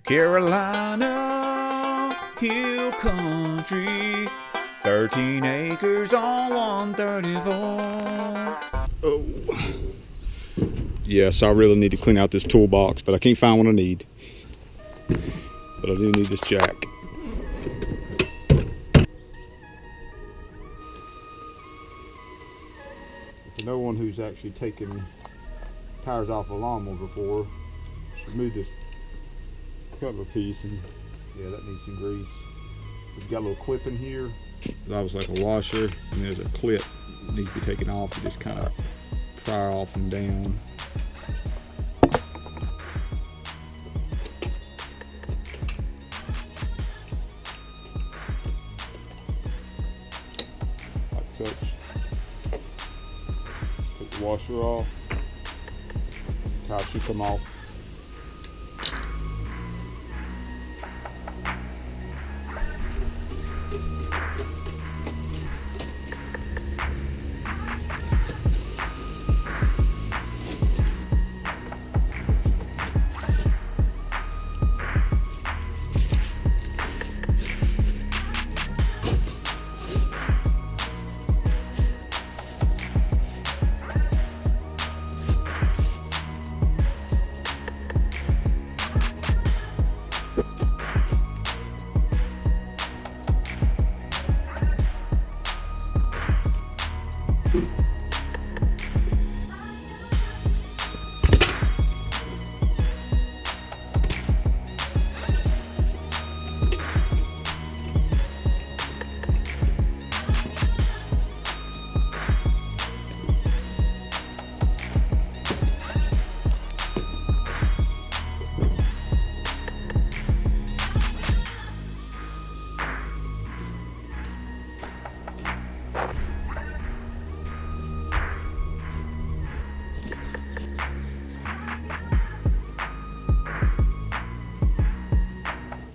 Carolina Hill Country, 13 acres on 134. Oh. Yes, I really need to clean out this toolbox, but I can't find what I need. But I do need this jack. For no one who's actually taken tires off a lawnmower before, just remove this cover piece, and yeah, that needs some grease. It's got a little clip in here. That was like a washer, and there's a clip that needs to be taken off. You just kind of pry off and down. Like such. Take the washer off. Tire should come off.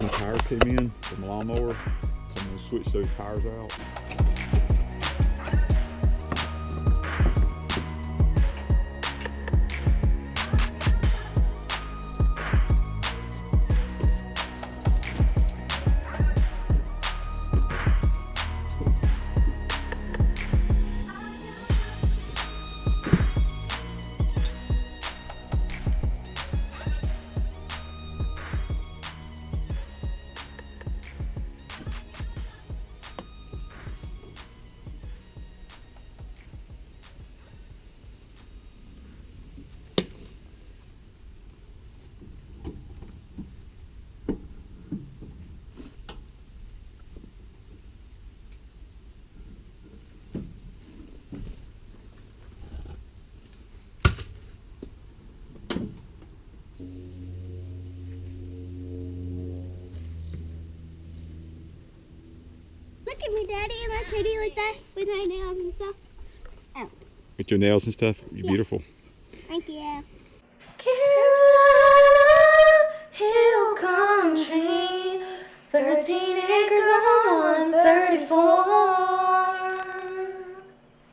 My tires came in from the lawnmower, so I'm going to switch those tires out. Look at me, Daddy. Am I pretty like that with my nails and stuff? Oh. With your nails and stuff, you're beautiful. Thank you.